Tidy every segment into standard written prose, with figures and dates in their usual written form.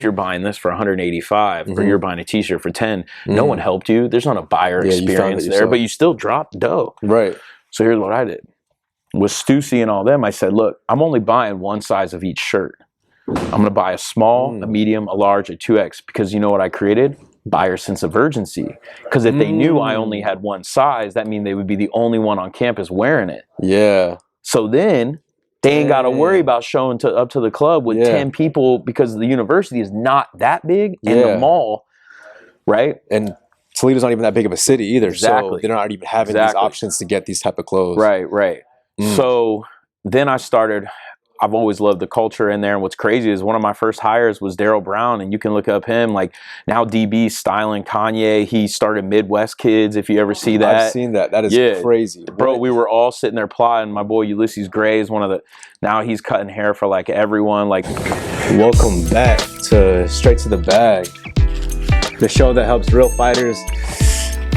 you're buying this for 185 or you're buying a t-shirt for 10, no one helped you. There's not a buyer experience there, but you still dropped dough. Right. So here's what I did. With Stussy and all them, I said, look, I'm only buying one size of each shirt. I'm going to buy a small, a medium, a large, a 2X, because you know what I created? Buyer sense of urgency. Because if they knew I only had one size, that means they would be the only one on campus wearing it. Yeah. So then they ain't got to worry about showing up to the club with 10 people, because the university is not that big and the mall, right? And Toledo's not even that big of a city either. Exactly. So they're not even having these options to get these type of clothes. Right, right. So then I started, I've always loved the culture in there. And what's crazy is one of my first hires was Daryl Brown, and you can look up him. Like now DB styling Kanye. He started Midwest Kids, if you ever see that. I've seen that. That is crazy. Bro, we were all sitting there plotting. My boy Ulysses Gray is one of the, now he's cutting hair for like everyone. Like, welcome back to Straight to the Bag, the show that helps real fighters.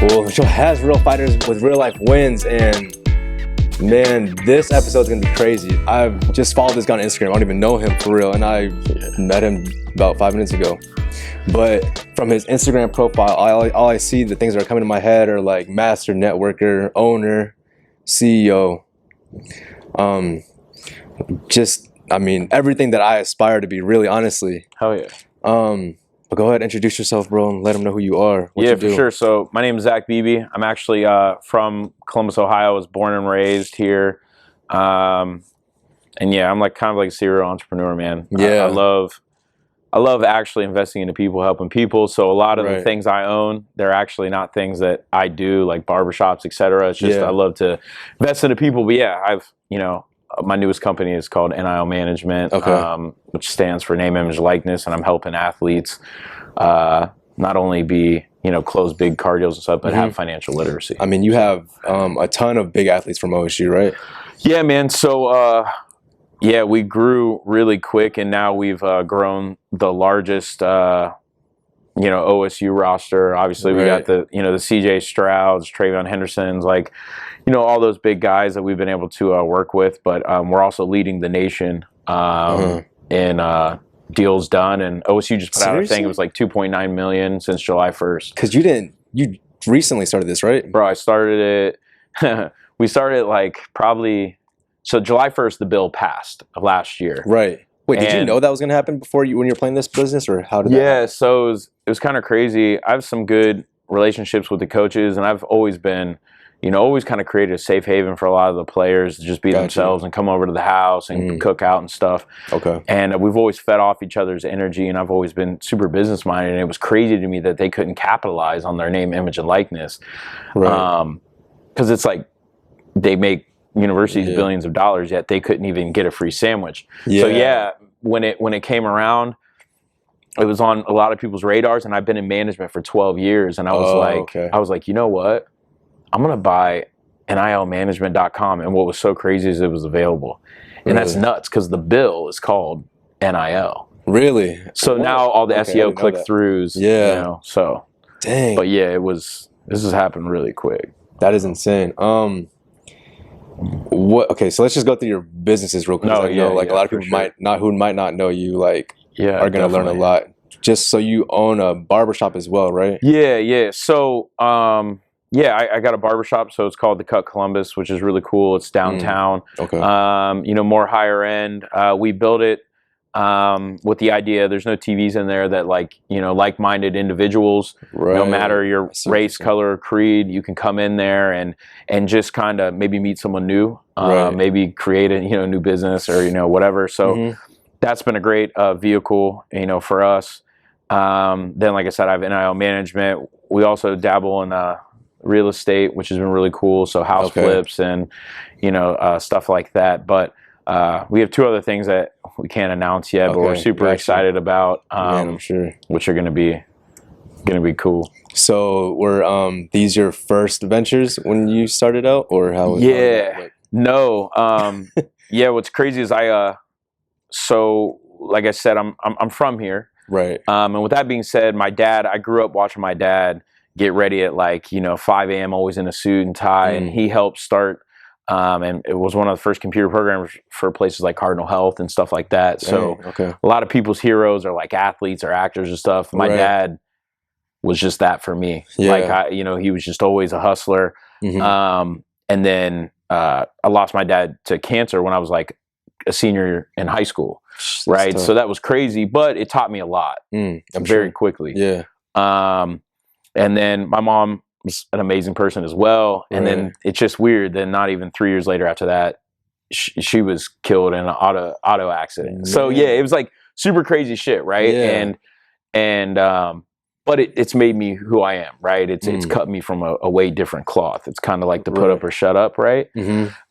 Well, the show has real fighters with real life wins, and man, this episode's gonna be crazy. I've just followed this guy on Instagram. I don't even know him for real, and I met him about 5 minutes ago. But from his Instagram profile, all I see, the things that are coming to my head are like master networker, owner, CEO. Just, I mean, everything that I aspire to be, really, honestly. hell yeah. But go ahead, introduce yourself, bro, and let them know who you are. What you do. For sure. So my name is Zach Beebe. I'm actually from Columbus, Ohio. I was born and raised here. And yeah, I'm like kind of like a serial entrepreneur, man. Yeah. I love actually investing into people, helping people. So a lot of the things I own, they're actually not things that I do, like barbershops, etc. It's just I love to invest into people. But yeah, I've, you know, my newest company is called NIO Management, which stands for name, image, likeness, and I'm helping athletes not only be, you know, close big car deals and stuff, but have financial literacy. I mean, you have a ton of big athletes from OSU, right? Yeah, man. So yeah, we grew really quick, and now we've grown the largest, you know, OSU roster. Obviously, we got the, you know, the CJ Strouds, Travion Hendersons, like, you know, all those big guys that we've been able to work with. But we're also leading the nation in deals done. And OSU just put out a thing. It was like 2.9 million since July 1st. Because you recently started this, right? Bro, I started it. We started like probably. So July 1st, the bill passed of last year. Right. Wait, did you know that was going to happen before when you were playing this business, or how did that happen? So it was kind of crazy. I have some good relationships with the coaches, and I've always been, you know, always kind of created a safe haven for a lot of the players to just be themselves and come over to the house and cook out and stuff. Okay. And we've always fed off each other's energy, and I've always been super business minded, and it was crazy to me that they couldn't capitalize on their name, image, and likeness. Right. Because it's like they make universities billions of dollars, yet they couldn't even get a free sandwich. So yeah, when it came around, it was on a lot of people's radars, and I've been in management for 12 years, and I was like, you know what? I'm gonna buy NILmanagement.com, and what was so crazy is it was available, and that's nuts because the bill is called NIL. Really? So now all the SEO click-throughs, you know, so. Dang. But yeah, this has happened really quick. That is insane. Okay, so let's just go through your businesses real quick. I know like a lot of people might not know you, like are gonna learn a lot. Just so you own a barbershop as well, right? Yeah. So I got a barbershop, so it's called The Cut Columbus, which is really cool. It's downtown. Okay. You know, more higher end. We built it with the idea there's no TVs in there, that like, you know, like-minded individuals, no matter your race, color, or creed, you can come in there and just kind of maybe meet someone new, maybe create a, you know, new business or, you know, whatever. So that's been a great vehicle, you know, for us. Then, like I said, I have NIO Management. We also dabble in real estate, which has been really cool. So house flips and, you know, stuff like that. But we have two other things that we can't announce yet, but we're super excited about, I'm sure, which are going to be cool. So were these your first ventures when you started out, or how? No. Yeah. What's crazy is so like I said, I'm from here, right? And with that being said, my dad, I grew up watching my dad get ready at like, you know, 5 a.m. always in a suit and tie, and he helped start and it was one of the first computer programmers for places like Cardinal Health and stuff like that. So a lot of people's heroes are like athletes or actors and stuff. My dad was just that for me. Like he was just always a hustler. And then I lost my dad to cancer when I was like a senior in high school. Right. So that was crazy, but it taught me a lot very quickly. Yeah. And then my mom was an amazing person as well. And then it's just weird. Then not even 3 years later after that, she was killed in an auto accident. So it was like super crazy shit. Right. But it's made me who I am. Right. It's cut me from a way different cloth. It's kind of like the put up or shut up. Right.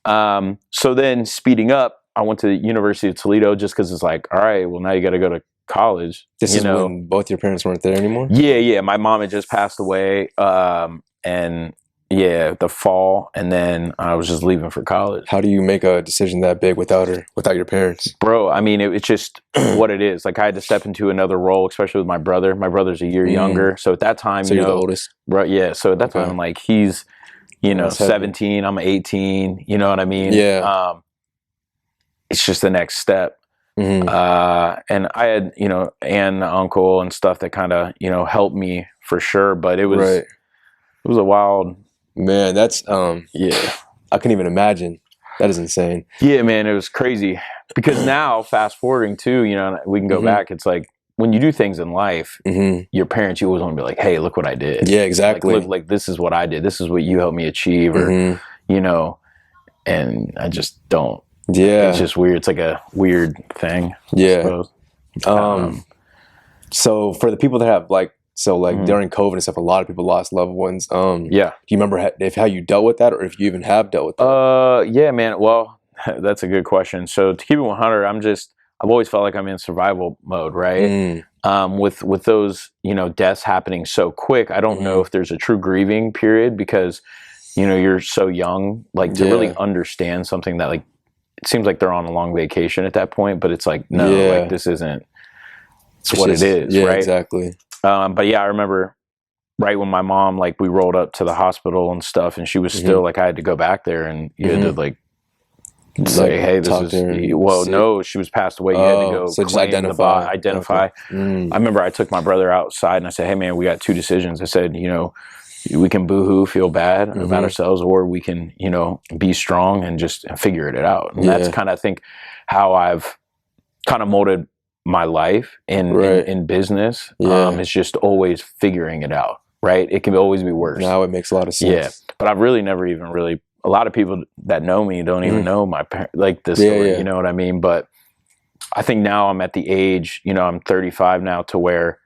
So then speeding up, I went to the University of Toledo just because it's like, all right, well, now you got to go to college. This is when both your parents weren't there anymore? Yeah. My mom had just passed away. And the fall. And then I was just leaving for college. How do you make a decision that big without your parents? Bro, I mean, it's just what it is. Like I had to step into another role, especially with my brother. My brother's a year younger. So at that time, so you're the oldest? Right. Yeah. So at that time, like he's, 17, I'm 18, you know what I mean? Yeah. It's just the next step. And I had, and uncle and stuff that kind of, helped me for sure. But it was a wild. Man, that's, I couldn't even imagine. That is insane. Yeah, man, it was crazy. Because now, fast forwarding too, we can go back. It's like when you do things in life, your parents, you always want to be like, hey, look what I did. Yeah, exactly. Like, look, like this is what I did. This is what you helped me achieve. Or, and I just don't. Yeah. It's just weird. It's like a weird thing. Yeah. So for the people that have during COVID and stuff, a lot of people lost loved ones. Do you remember how you dealt with that, or if you even have dealt with that? Yeah, man. Well, that's a good question. So to keep it 100, I've always felt like I'm in survival mode, right? With those, deaths happening so quick, I don't know if there's a true grieving period because, you're so young, like to really understand something that like, it seems like they're on a long vacation at that point, but it's like, no, like this isn't, it's what it is, right? Exactly. But yeah, I remember right when my mom, like we rolled up to the hospital and stuff and she was still like, I had to go back there and you had to like say, hey, this is, well, no, she was passed away. You had to go so just claim identify. Okay. I remember I took my brother outside and I said, hey man, we got two decisions. I said, we can boohoo, feel bad about ourselves, or we can, be strong and just figure it out. And that's kind of, I think, how I've kind of molded my life in business. It's just always figuring it out, right? It can always be worse. Now it makes a lot of sense. Yeah, but I've really never even really, a lot of people that know me don't even know my like this story, you know what I mean? But I think now I'm at the age, I'm 35 now, to where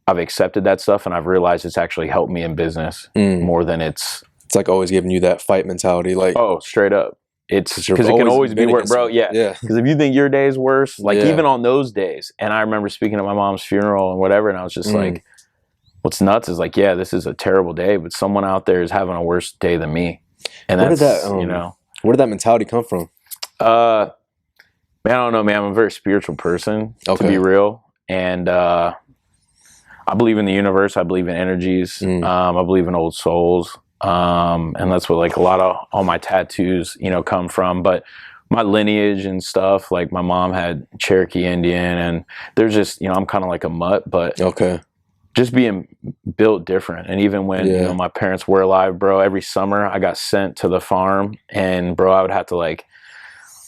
I've accepted that stuff and I've realized it's actually helped me in business more than it's like always giving you that fight mentality. Like, oh, straight up. It's because it can always be worse, bro. Yeah. Because if you think your day is worse, like even on those days, and I remember speaking at my mom's funeral and whatever, and I was just like, what's nuts is like, yeah, this is a terrible day, but someone out there is having a worse day than me. And where did that mentality come from? Man, I don't know, man. I'm a very spiritual person, to be real. And I believe in the universe. I believe in energies. I believe in old souls. And that's what like all my tattoos, come from. But my lineage and stuff, like my mom had Cherokee Indian, and there's just, I'm kind of like a mutt, but just being built different. And even when, my parents were alive, bro, every summer I got sent to the farm, and bro, I would have to like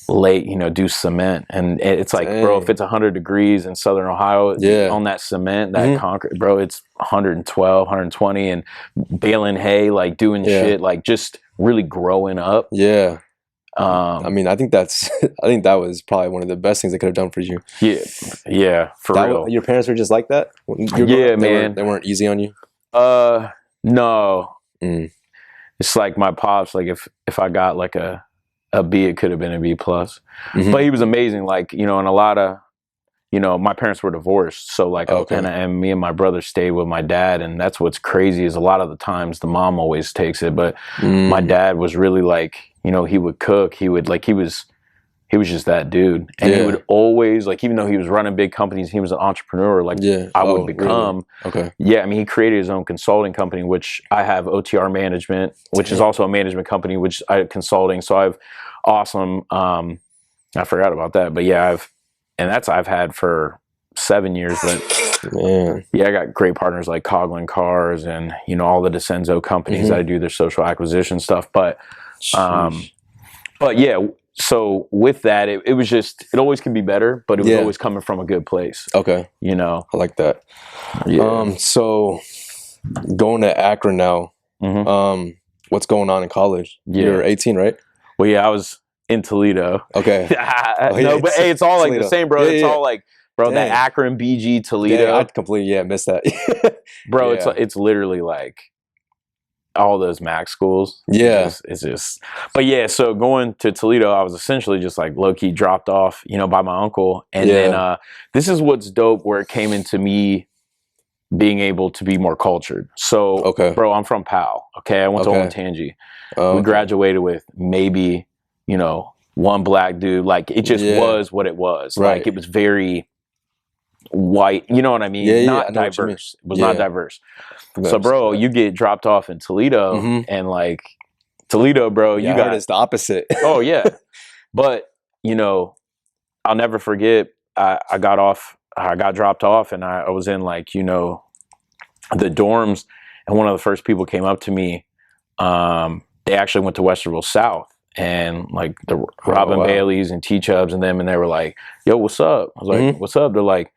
do cement, and it's like, bro, if it's 100 degrees in Southern Ohio on that cement, that concrete, bro, it's 112, 120, and baling hay, like doing shit, like just really growing up. I mean, I think that was probably one of the best things they could have done for you. Yeah, for real. Your parents were just like that? Man. They weren't easy on you? No. It's like my pops, like if I got like a B, it could have been a B plus. But he was amazing. Like, and a lot of, my parents were divorced. So like, and me and my brother stayed with my dad. And that's what's crazy is a lot of the times the mom always takes it. But my dad was really like, he would cook. He was he was just that dude. And he would always, like, even though he was running big companies, he was an entrepreneur, like I would become. Really? Okay. Yeah, I mean, he created his own consulting company, which I have OTR Management, which is also a management company, which I consulting. So I have awesome, I forgot about that. But yeah, I've had for 7 years. But man, yeah, I got great partners like Coughlin Cars and, you know, all the DeCenzo companies that I do their social acquisition stuff. But yeah, so with that, it was just, it always can be better, but it was always coming from a good place. Okay. You know? I like that. Yeah. So going to Akron now, what's going on in college? Yeah. You're 18, right? Well, yeah, I was in Toledo. Okay. No, but hey, it's all like the same, bro. It's all like, bro, that Akron, BG, Toledo. I completely, missed that. Bro, it's literally like all those Mac schools. Yeah. It's just, but yeah, so going to Toledo, I was essentially just like low-key dropped off, you know, by my uncle. And then this is what's dope, where it came into me being able to be more cultured. So, bro, I'm from Powell. Okay. I went to Olentangy. We graduated with maybe, you know, one black dude. Like, it just was what it was. Right. Like, it was very white, you know what I mean? Not diverse. It was not diverse. So, bro, you get dropped off in Toledo, and like Toledo, bro, you got it's the opposite. Oh yeah, but you know, I'll never forget. I got dropped off, and I was in, like, you know, the dorms, and one of the first people came up to me. They actually went to Westerville South, and like the Robin Baileys and T Chubbs and them, and they were like, "Yo, what's up?" I was like, "What's up?" They're like,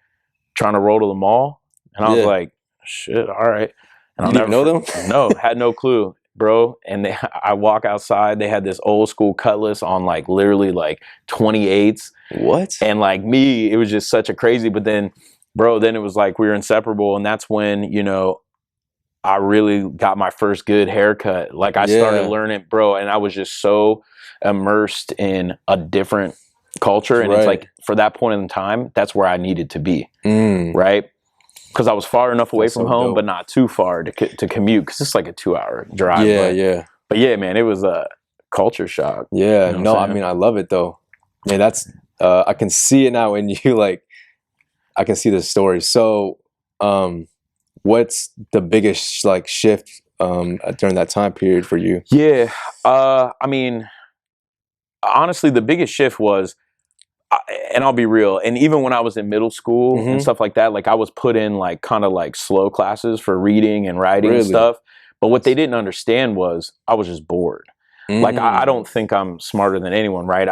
"Trying to roll to the mall," and I was like, "Shit, all right." And you didn't know them? No, had no clue, bro. And I walk outside. They had this old school Cutlass on, like, literally like 28s. What? And like me, it was just such a crazy. But then, bro, then it was like we were inseparable, and that's when, you know, I really got my first good haircut. Like, I started learning, bro, and I was just so immersed in a different culture. And it's like, for that point in time, that's where I needed to be, right? Because I was far enough away from home, but not too far to commute, because it's like a 2-hour drive. But yeah, man, it was a culture shock. Yeah, you know I mean, I love it though. Man, that's I can see it now when you, like, I can see the story. So, what's the biggest, like, shift during that time period for you? Yeah, I mean, honestly, the biggest shift was, and I'll be real, and even when I was in middle school and stuff like that, like, I was put in, like, kind of like slow classes for reading and writing and stuff. But what they didn't understand was I was just bored. Like, I don't think I'm smarter than anyone, right?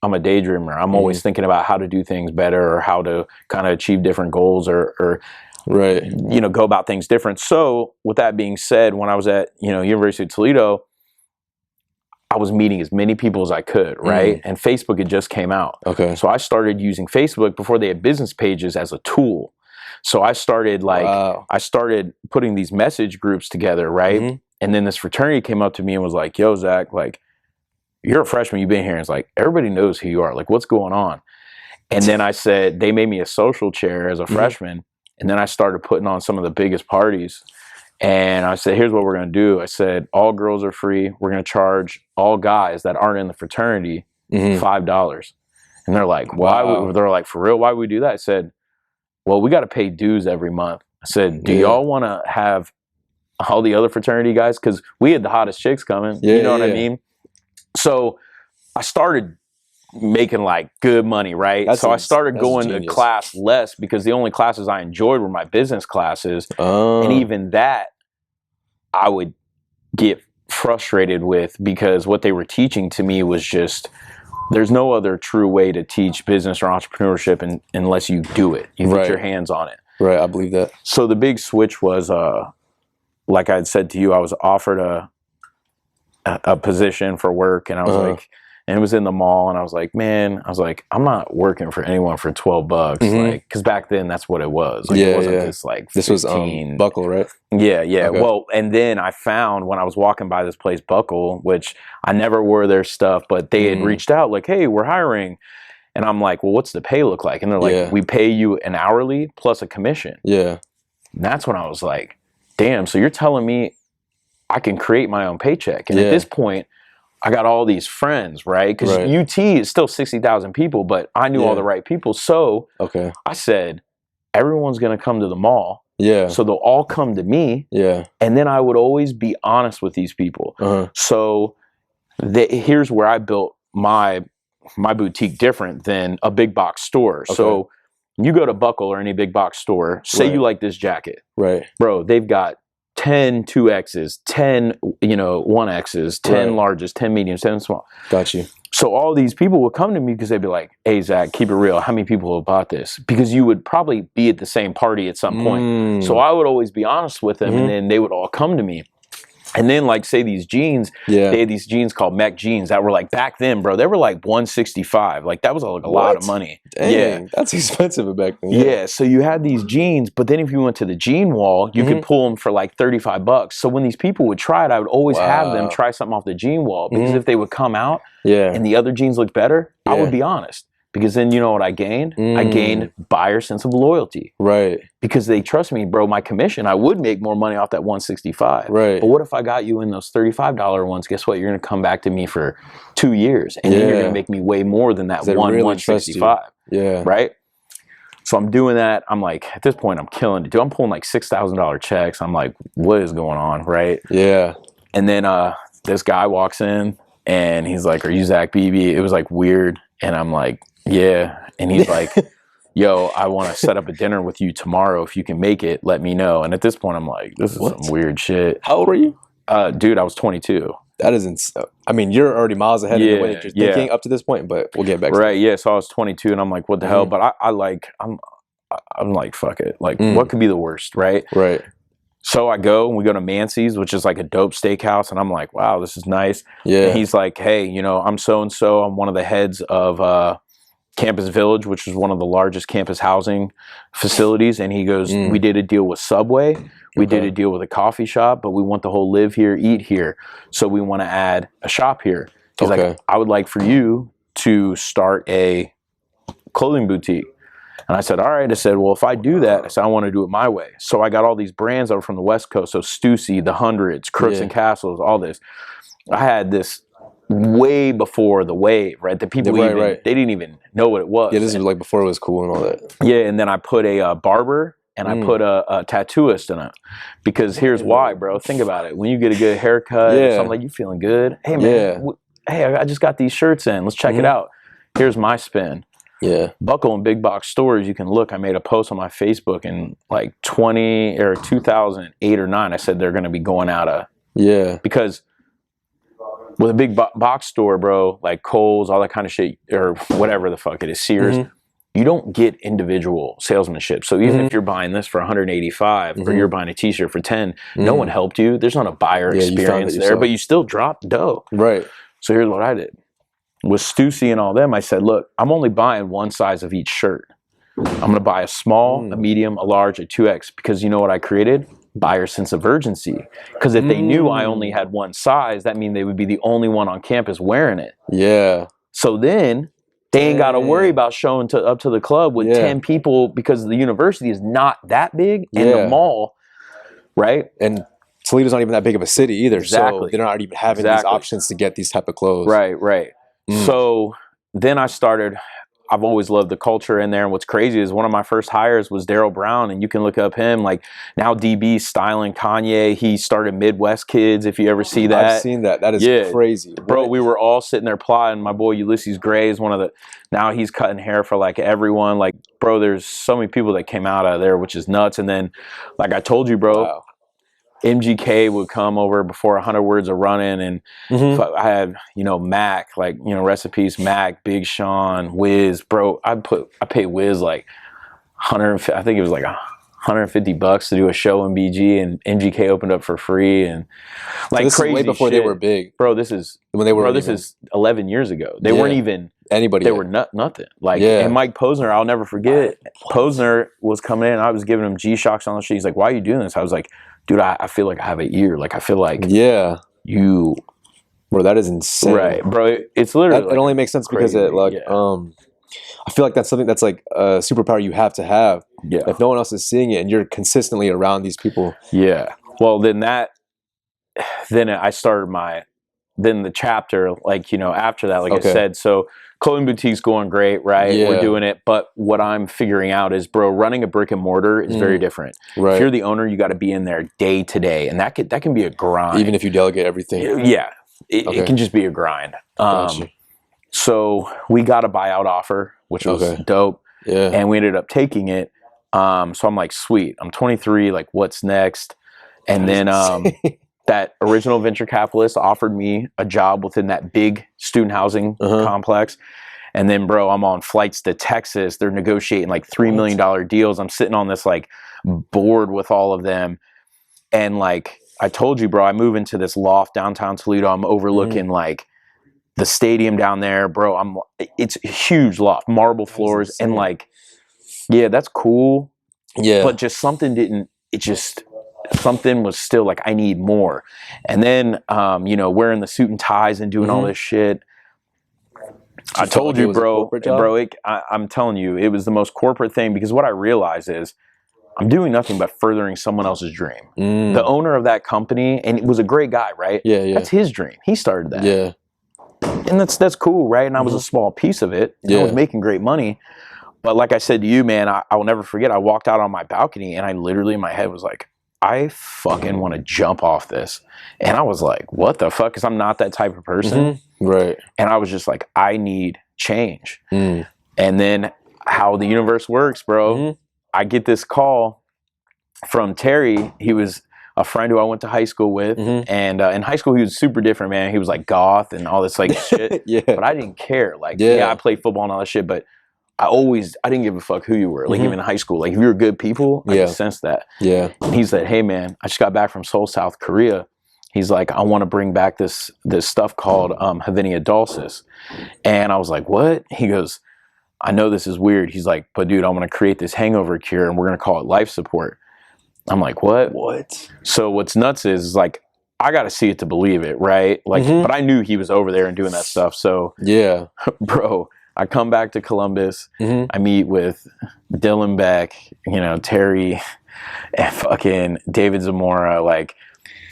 I'm a daydreamer. I'm always thinking about how to do things better, or how to kind of achieve different goals, or you know, go about things different. So with that being said, when I was at, you know, University of Toledo, I was meeting as many people as I could, right? And Facebook had just came out. Okay. So I started using Facebook before they had business pages as a tool. So I started, like, I started putting these message groups together, right? And then this fraternity came up to me and was like, "Yo, Zach, like, you're a freshman, you've been here." And it's like, everybody knows who you are. Like, what's going on? And then I said, they made me a social chair as a freshman. And then I started putting on some of the biggest parties. And I said, here's what we're going to do. I said, all girls are free. We're going to charge all guys that aren't in the fraternity $5. And they're like, why? They're like, for real? Why would we do that? I said, well, we got to pay dues every month. I said, do y'all want to have all the other fraternity guys? Because we had the hottest chicks coming. You know what I mean? So I started making, like, good money, right? So I started going to class less, because the only classes I enjoyed were my business classes. And even that I would get frustrated with, because what they were teaching to me was just, there's no other true way to teach business or entrepreneurship unless you do it. You get your hands on it. Right, I believe that. So the big switch was, like I had said to you, I was offered a position for work, and I was like, and it was in the mall, and I was like, man, I'm not working for anyone for $12, like, because back then that's what it was. Like, it wasn't this, like, 15. This was Buckle, right? Yeah. Okay. Well, and then I found, when I was walking by this place, Buckle, which I never wore their stuff, but they had reached out like, hey, we're hiring. And I'm like, well, what's the pay look like? And they're like, we pay you an hourly plus a commission. And that's when I was like, damn, so you're telling me I can create my own paycheck. And at this point, I got all these friends, right? Because UT is still 60,000 people, but I knew all the right people. So I said, everyone's going to come to the mall. Yeah. So they'll all come to me. Yeah. And then I would always be honest with these people. So here's where I built my boutique different than a big box store. So you go to Buckle or any big box store, say you like this jacket. Right. Bro, they've got 10 2Xs, 10, 1Xs, 10 larges, 10 mediums, 10 small. Got you. So all these people would come to me because they'd be like, hey, Zach, keep it real. How many people have bought this? Because you would probably be at the same party at some point. So I would always be honest with them, and then they would all come to me. And then, like, say these jeans, they had these jeans called Mech jeans that were like, back then, bro, they were like $165. Like, that was like a lot of money. Dang, that's expensive back then. Yeah, so you had these jeans, but then if you went to the jean wall, you could pull them for like $35. So when these people would try it, I would always have them try something off the jean wall, because if they would come out and the other jeans looked better, I would be honest. Because then you know what I gained? I gained buyer sense of loyalty. Right. Because they trust me, bro. My commission, I would make more money off that 165. Right. But what if I got you in those $35 ones? Guess what? You're going to come back to me for 2 years, and then you're going to make me way more than that really 165. Yeah. Right. So I'm doing that. I'm like, at this point, I'm killing it. Dude, I'm pulling like $6,000 checks. I'm like, what is going on? Right. Yeah. And then this guy walks in, and he's like, are you Zach Beebe? It was like weird. And I'm like, yeah. And he's like, yo, I want to set up a dinner with you tomorrow. If you can make it, let me know. And at this point, I'm like, this is some weird shit. How old were you? Dude, I was 22. That isn't, I mean, you're already miles ahead of the way that you're thinking up to this point, but we'll get back to that. Right, yeah. So I was 22, and I'm like, what the hell? But I'm like, fuck it. Like, what could be the worst, right? Right. So I go, and we go to Mancy's, which is like a dope steakhouse, and I'm like, wow, this is nice. Yeah. And he's like, hey, I'm so-and-so. I'm one of the heads of Campus Village, which is one of the largest campus housing facilities. And he goes, we did a deal with Subway. We did a deal with a coffee shop, but we want the whole live here, eat here. So we want to add a shop here. He's like, I would like for you to start a clothing boutique. And I said, all right. I said, well, if I do that, I said, I want to do it my way. So I got all these brands over from the West Coast. So Stussy, The Hundreds, Crooks and Castles, all this. I had this way before the wave, right? The people they didn't even know what it was. Yeah, this is like before it was cool and all that. Yeah, and then I put a barber and I put a tattooist in it. Because here's why, bro. Think about it. When you get a good haircut, something like, you feeling good? Hey, man, hey, I just got these shirts in. Let's check it out. Here's my spin. Yeah. Buckle and big box stores, you can look. I made a post on my Facebook in like 2008 or 9. I said they're going to be going out of. Yeah. Because with a big box store, bro, like Kohl's, all that kind of shit, or whatever the fuck it is, Sears, you don't get individual salesmanship. So even if you're buying this for 185 or you're buying a t-shirt for 10, no one helped you. There's not a buyer experience there, but you still dropped dough. Right. So here's what I did. With Stussy and all them, I said, look, I'm only buying one size of each shirt. I'm going to buy a small, a medium, a large, a 2X, because you know what I created? Buyer sense of urgency. Because if they knew I only had one size, that means they would be the only one on campus wearing it. Yeah. So then they ain't got to worry about showing up to the club with 10 people, because the university is not that big, and the mall, right? And Toledo's not even that big of a city either. Exactly. So they're not even having these options to get these type of clothes. Right, right. So then I started, I've always loved the culture in there. And what's crazy is one of my first hires was Daryl Brown, and you can look up him. Like, now DB's styling Kanye. He started Midwest Kids, if you ever see that. I've seen that. That is crazy. Bro, we were all sitting there plotting. My boy Ulysses Gray is one of the, now he's cutting hair for like everyone. Like, bro, there's so many people that came out of there, which is nuts. And then, like I told you, bro, MGK would come over before 100 Words of Running, and I had, Mac, like, rest in peace, Mac, Big Sean, Wiz, bro. I paid Wiz like I think it was like $150 to do a show in BG, and MGK opened up for free, and like, so this crazy is way before shit. They were big, bro. This is when they were. Bro, this is 11 years ago. They weren't even anybody. They were nothing. Like, and Mike Posner, I'll never forget. Posner was coming in. I was giving him G-Shocks on the shit. He's like, "Why are you doing this?" I was like, dude, I feel like I have an ear. Like, I feel like you, bro. That is insane, right, bro? It's literally it only makes sense because it like I feel like that's something that's like a superpower you have to have. Yeah. If no one else is seeing it and you're consistently around these people. Yeah. Well, then I started then the chapter, like, you know, after that, like I said, so clothing boutique's going great, right? Yeah. We're doing it. But what I'm figuring out is, bro, running a brick and mortar is very different. Right. If you're the owner, you got to be in there day to day. And that can be a grind. Even if you delegate everything. Yeah. It can just be a grind. So we got a buyout offer, which was dope. Yeah. And we ended up taking it. So I'm like, sweet. I'm 23. Like, what's next? And then that original venture capitalist offered me a job within that big student housing complex. And then, bro, I'm on flights to Texas. They're negotiating like $3 million deals. I'm sitting on this like board with all of them. And like I told you, bro, I move into this loft downtown Toledo. I'm overlooking like the stadium down there, bro. It's a huge loft, marble floors. And like, yeah, that's cool. Yeah. But just something something was still like, I need more. And then, you know, wearing the suit and ties and doing all this shit. I told you, bro, I'm telling you, it was the most corporate thing, because what I realized is I'm doing nothing but furthering someone else's dream. The owner of that company, and it was a great guy, right? Yeah. That's his dream. He started that. Yeah. And that's cool, right? And I was a small piece of it. I was making great money. But like I said to you, man, I will never forget. I walked out on my balcony and I literally in my head was like, I fucking want to jump off this. And I was like, what the fuck? Because I'm not that type of person. Right. And I was just like, I need change. And then how the universe works, bro. I get this call from Terry. He was a friend who I went to high school with. And in high school, he was super different, man. He was like goth and all this like shit. But I didn't care. Like, I played football and all that shit, but I didn't give a fuck who you were. Like even in high school, like if you were good people, I could sense that. Yeah. And he said, hey man, I just got back from Seoul, South Korea. He's like, I want to bring back this stuff called Havenia dulcis. And I was like, what? He goes, I know this is weird. He's like, but dude, I'm going to create this hangover cure and we're going to call it life support. I'm like, what? So what's nuts is like, I got to see it to believe it, right? Like, but I knew he was over there and doing that stuff. So yeah, bro, I come back to Columbus. I meet with Dylan Beck, you know, Terry, and fucking David Zamora, like,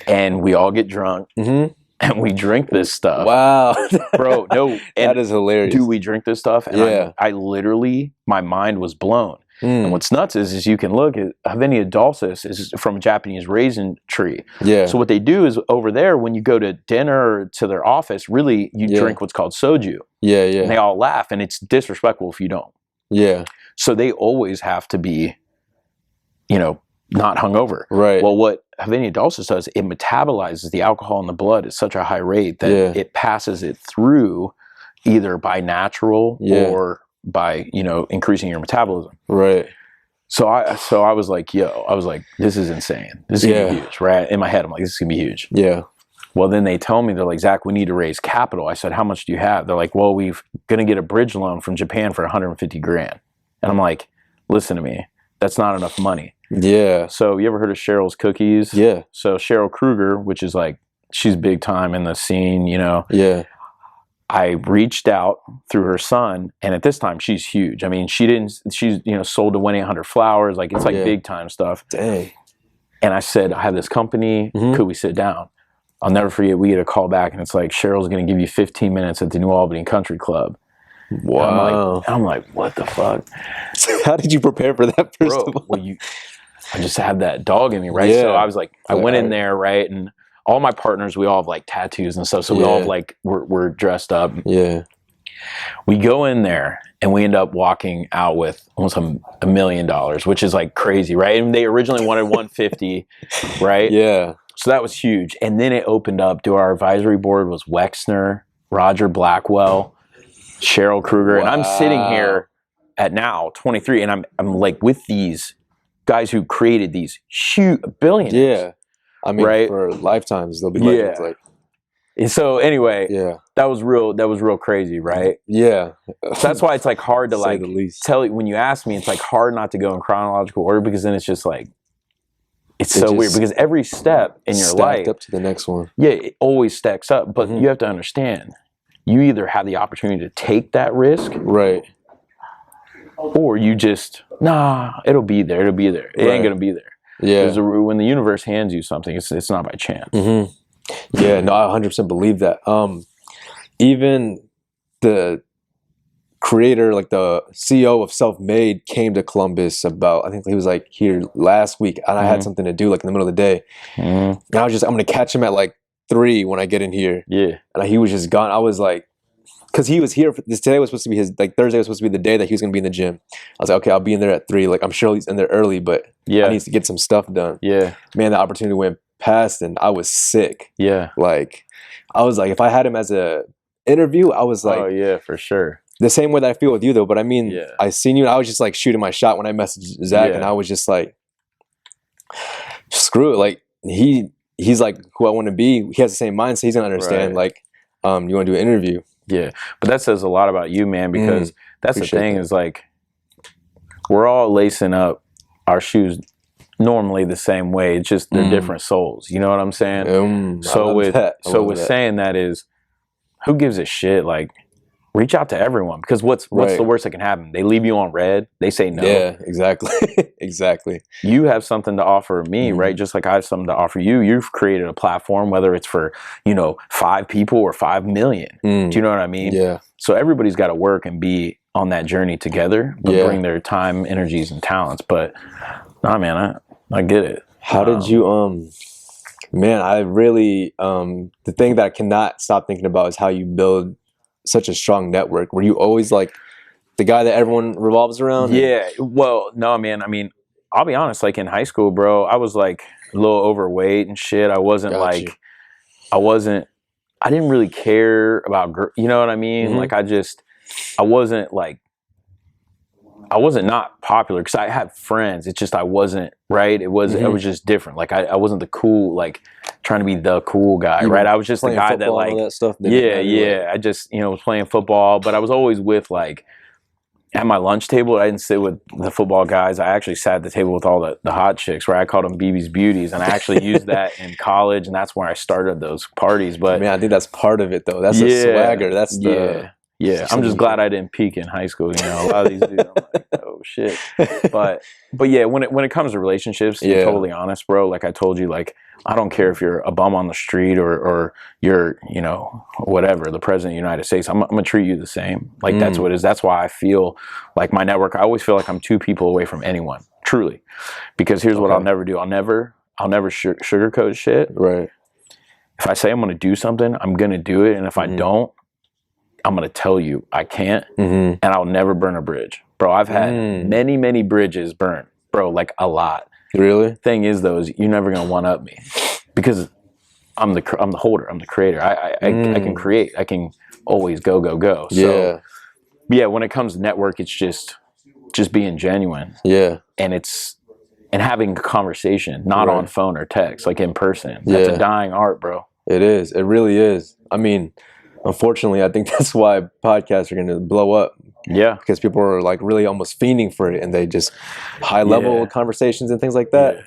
and we all get drunk and we drink this stuff. Wow, bro, no, that is hilarious. Do we drink this stuff? And I literally, my mind was blown. And what's nuts is you can look at Havenia dulcis is from a Japanese raisin tree. Yeah. So what they do is over there, when you go to dinner or to their office, really you drink what's called soju. Yeah, yeah. And they all laugh, and it's disrespectful if you don't. Yeah. So they always have to be, you know, not hungover. Right. Well, what Havenia dulcis does, it metabolizes the alcohol in the blood at such a high rate that it passes it through either by natural or by, you know, increasing your metabolism. Right. So I was like, this is insane. This is gonna be huge, right? In my head, I'm like, this is gonna be huge. Yeah. Well, then they tell me, they're like, Zach, we need to raise capital. I said, how much do you have? They're like, well, we're gonna get a bridge loan from Japan for 150 grand. And I'm like, listen to me, that's not enough money. Yeah. So you ever heard of Cheryl's Cookies? Yeah. So Cheryl Kruger, which is like, she's big time in the scene, you know? Yeah. I reached out through her son, and at this time she's huge. I mean, she's, you know, sold to 1-800-Flowers. Like it's like big time stuff. Dang. And I said, I have this company. Could we sit down? I'll never forget. We get a call back, and it's like, Cheryl's going to give you 15 minutes at the New Albany Country Club. Wow. And I'm like, what the fuck? How did you prepare for that? First of all? Well, I just had that dog in me, right? Yeah. So I was like, I went in there, right, and all my partners, we all have like tattoos and stuff. So we all have like, we're dressed up. Yeah. We go in there and we end up walking out with almost $1 million, which is like crazy, right? And they originally wanted 150, right? Yeah. So that was huge. And then it opened up to our advisory board was Wexner, Roger Blackwell, Cheryl Kruger. Wow. And I'm sitting here at now 23 and I'm like with these guys who created these huge billionaires. Yeah. I mean, for lifetimes, they'll be legends. Like, so anyway, that was real crazy, right? Yeah. So that's why it's like hard to like tell you when you ask me, it's like hard not to go in chronological order, because then it's just like, it's so weird, because every step in your life up to the next one. Yeah, it always stacks up, but you have to understand, you either have the opportunity to take that risk, right, or you just, it'll be there. It ain't gonna be there. Yeah. Because when the universe hands you something, it's not by chance. Yeah, no, I 100% believe that. Even the creator, like the CEO of SelfMade, came to Columbus about, I think he was like here last week, and I had something to do like in the middle of the day. And I was just, I'm gonna catch him at like 3 when I get in here. Yeah. And he was just gone. I was like, because he was here. Today was supposed to be his, like Thursday was supposed to be the day that he was gonna be in the gym. I was like, okay, I'll be in there at 3. Like I'm sure he's in there early, but I need to get some stuff done. Yeah. Man, the opportunity went past, and I was sick. Yeah. Like, I was like, if I had him as a interview, I was like, oh yeah, for sure. The same way that I feel with you though. But I mean, I seen you, and I was just like shooting my shot when I messaged Zach, and I was just like, screw it. Like he's like who I want to be. He has the same mindset. He's gonna understand. Like, you want to do an interview? Yeah, but that says a lot about you, man. Because that's the thing is like, we're all lacing up our shoes normally the same way. It's just they're different soles. You know what I'm saying? So with saying that is, who gives a shit? Like, reach out to everyone, because what's the worst that can happen? They leave you on red. They say no. Yeah, exactly. Exactly. You have something to offer me, right? Just like I have something to offer you. You've created a platform, whether it's for 5 people or 5 million. Do you know what I mean? Yeah. So everybody's got to work and be on that journey together, but bring their time, energies, and talents. But nah, man, I get it. How did you man, I really the thing that I cannot stop thinking about is how you build such a strong network. Were you always like the guy that everyone revolves around? Yeah. Well, no, man. I mean, I'll be honest. Like in high school, bro, I was like a little overweight and shit. I wasn't I didn't really care about, you know what I mean? Like I wasn't not popular, because I had friends. It's just I wasn't, right? It was just different. Like I wasn't the cool, like trying to be the cool guy, right? I was just the guy that like, that stuff, I just was playing football, but I was always with like, at my lunch table, I didn't sit with the football guys. I actually sat at the table with all the hot chicks, where I called them Beebe's Beauties, and I actually used that in college, and that's where I started those parties. But man, I think that's part of it though. That's a swagger. That's the I'm just glad I didn't peak in high school. You know, a lot of these dudes, I'm like, oh shit. But yeah, when it comes to relationships, to be totally honest, bro. Like I told you, like I don't care if you're a bum on the street or you're, whatever, the president of the United States. I'm gonna treat you the same. Like that's what it is. That's why I feel like my network. I always feel like I'm 2 people away from anyone, truly. Because here's what I'll never do. I'll never sugarcoat shit. Right. If I say I'm gonna do something, I'm gonna do it, and if I don't, I'm going to tell you I can't, and I'll never burn a bridge. Bro, I've had many, many bridges burned. Bro, like a lot. Really? Thing is, though, is you're never going to one-up me, because I'm the holder. I'm the creator. I can create. I can always go. So, yeah, when it comes to network, it's just being genuine. Yeah. And having a conversation, not on phone or text, like in person. That's a dying art, bro. It is. It really is. I mean, unfortunately, I think that's why podcasts are going to blow up. Yeah. Because people are like really almost fiending for it, and they just high level conversations and things like that. Yeah.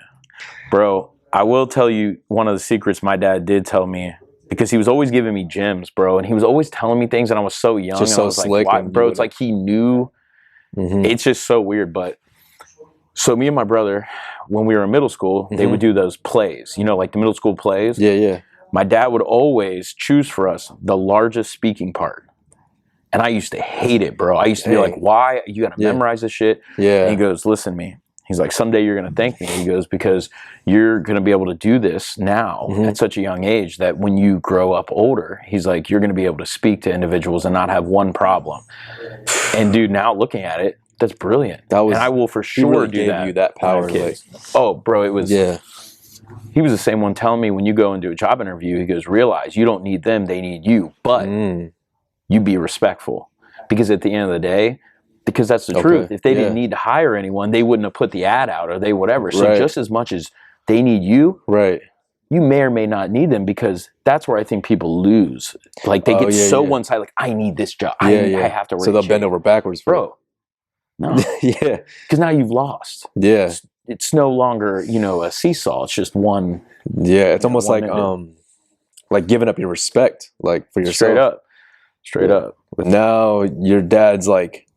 Bro, I will tell you one of the secrets my dad did tell me, because he was always giving me gems, bro. And he was always telling me things, and I was so young. Just so slick. Like, why? Bro, it's like he knew. It's just so weird. But so me and my brother, when we were in middle school, they would do those plays, like the middle school plays. Yeah, yeah. My dad would always choose for us the largest speaking part. And I used to hate it, bro. I used to be like, why? You got to memorize this shit. Yeah. And he goes, listen to me. He's like, someday you're going to thank me. He goes, because you're going to be able to do this now at such a young age that when you grow up older, he's like, you're going to be able to speak to individuals and not have one problem. And dude, now looking at it, that's brilliant. And I will for sure really do that. You that power. Like, oh, bro, it was. Yeah. He was the same one telling me, when you go and do a job interview, he goes, realize you don't need them, they need you. But you be respectful. Because at the end of the day, because that's the truth. If they didn't need to hire anyone, they wouldn't have put the ad out, or they whatever. So just as much as they need you, you may or may not need them, because that's where I think people lose. Like they get so one-sided, like, I need this job. I have to work. So they'll bend over backwards for bro. No. Because now you've lost. Yeah. It's no longer, a seesaw. It's just one. Yeah, it's almost like giving up your respect, like for yourself. Straight up. But now your dad's like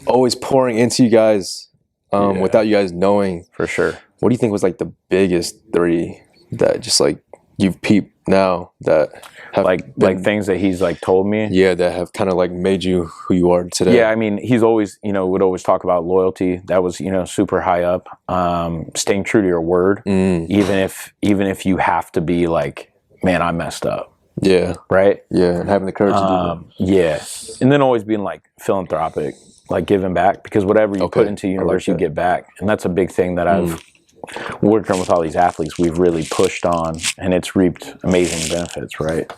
always pouring into you guys without you guys knowing. For sure. What do you think was like the biggest 3 that just like you've peeped now that have like things that he's like told me? Yeah, that have kind of like made you who you are today. Yeah, I mean, he's always, would always talk about loyalty. That was, super high up. Staying true to your word, even if you have to be like, man, I messed up. Yeah. Right? Yeah, and having the courage to do it. Yeah. And then always being like philanthropic, like giving back, because whatever you put into universe, you get back. And that's a big thing that I've working with all these athletes, we've really pushed on, and it's reaped amazing benefits, right?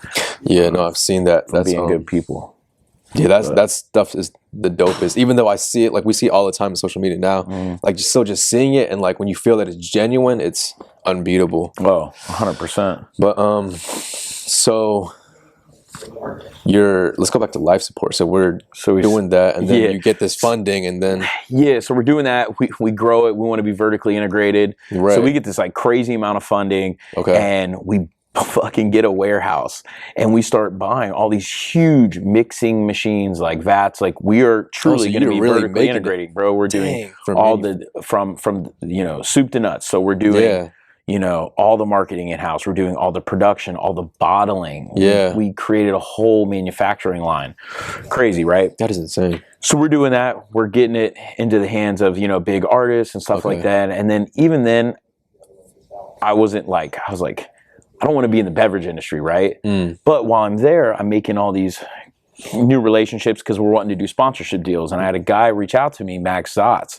Yeah, no, I've seen that. That's being good people. Yeah, that stuff is the dopest. Even though I see it, like we see it all the time on social media now, like just seeing it, and like when you feel that it's genuine, it's unbeatable. Oh, 100%. But so let's go back to life support. So we're doing that, and then you get this funding, and then so we're doing that. We grow it. We want to be vertically integrated. Right. So we get this like crazy amount of funding, and we fucking get a warehouse, and we start buying all these huge mixing machines, like vats. Like we are truly going to be really vertically integrating, bro. We're doing all from soup to nuts. So we're doing. All the marketing in-house. We're doing all the production, all the bottling. Yeah. We created a whole manufacturing line. Crazy, right? That is insane. So we're doing that. We're getting it into the hands of, big artists and stuff like that. And then even then, I was like, I don't want to be in the beverage industry, right? But while I'm there, I'm making all these new relationships because we're wanting to do sponsorship deals. And I had a guy reach out to me, Max Zotz,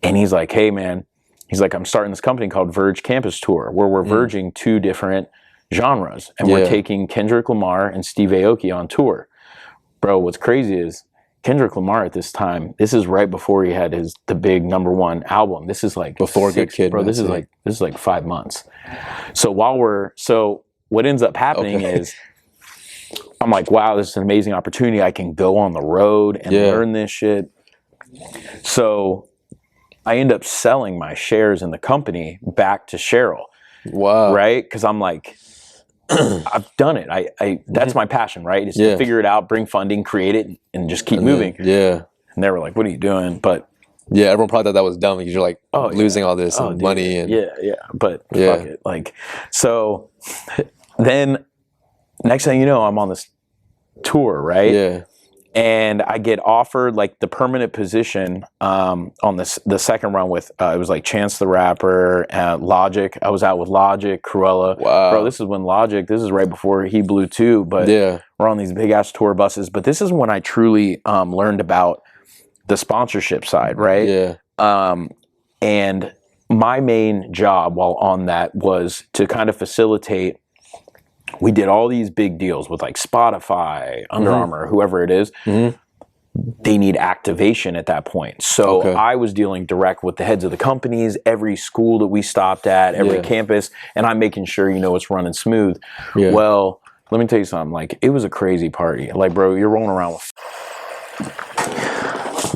and he's like, hey, man. He's like, I'm starting this company called Verge Campus Tour, where we're verging two different genres. And we're taking Kendrick Lamar and Steve Aoki on tour. Bro, what's crazy is Kendrick Lamar at this time, this is right before he had the big #1 album. This is like before Good Kid. Bro, this is like 5 months. So what ends up happening is I'm like, wow, this is an amazing opportunity. I can go on the road and learn this shit. So I end up selling my shares in the company back to Cheryl. Wow. Right? Because I'm like, I've done it. I that's my passion, right? Is to figure it out, bring funding, create it, and just keep moving. And they were like, what are you doing? But everyone probably thought that was dumb because you're like losing all this money. And but fuck it. Like, so then next thing you know, I'm on this tour, right? Yeah. And I get offered like the permanent position on the second run with it was like Chance the Rapper, Logic. I was out with Logic, Cruella. Wow, bro, this is when Logic. This is right before he blew too. But we're on these big ass tour buses. But this is when I truly learned about the sponsorship side, right? Yeah. And my main job while on that was to kind of facilitate. We did all these big deals with like Spotify, Under Armour, whoever it is. They need activation at that point. So I was dealing direct with the heads of the companies, every school that we stopped at, every campus, and I'm making sure, it's running smooth. Yeah. Well, let me tell you something. Like, it was a crazy party. Like, bro, you're rolling around with...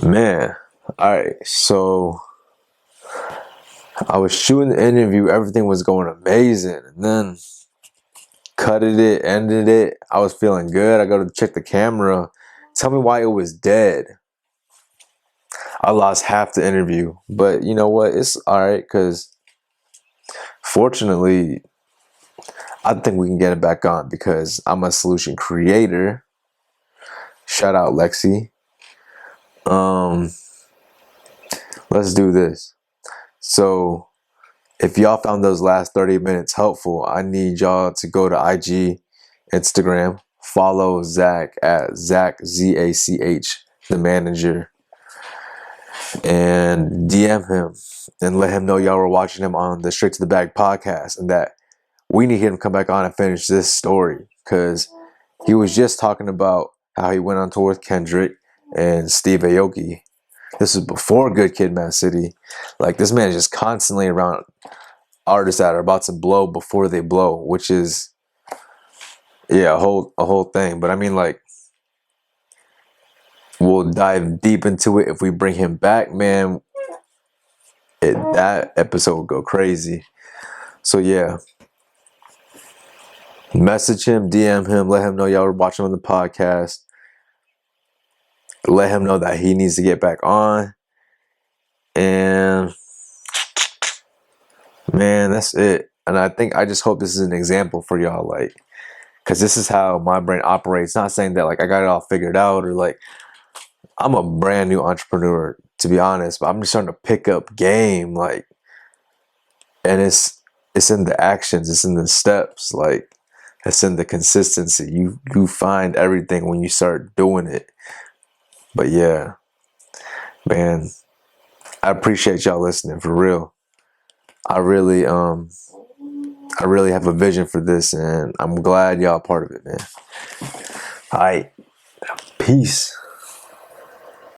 Man. All right. So I was shooting the interview. Everything was going amazing. And then... cutted it, ended it. I was feeling good. I go to check the camera. Tell me why it was dead. I lost half the interview. But you know what? It's all right because fortunately, I think we can get it back on because I'm a solution creator. Shout out Lexi. Let's do this. So if y'all found those last 30 minutes helpful, I need y'all to go to IG, Instagram, follow Zach at Zach, Z-A-C-H, the manager, and DM him and let him know y'all were watching him on the Straight to the Bag podcast and that we need him to come back on and finish this story because he was just talking about how he went on tour with Kendrick and Steve Aoki. This is before Good Kid, Mad City. Like, this man is just constantly around artists that are about to blow before they blow, which is, a whole thing. But I mean, like, we'll dive deep into it if we bring him back, man. That episode will go crazy. So yeah, message him, DM him, let him know y'all were watching on the podcast. Let him know that he needs to get back on. And man, that's it. And I think I just hope this is an example for y'all, like, because this is how my brain operates. Not saying that like I got it all figured out or like I'm a brand new entrepreneur, to be honest, but I'm just starting to pick up game, like, and it's in the actions, it's in the steps, like it's in the consistency. You find everything when you start doing it. But yeah, man, I appreciate y'all listening for real. I really have a vision for this, and I'm glad y'all are part of it, man. All right, peace.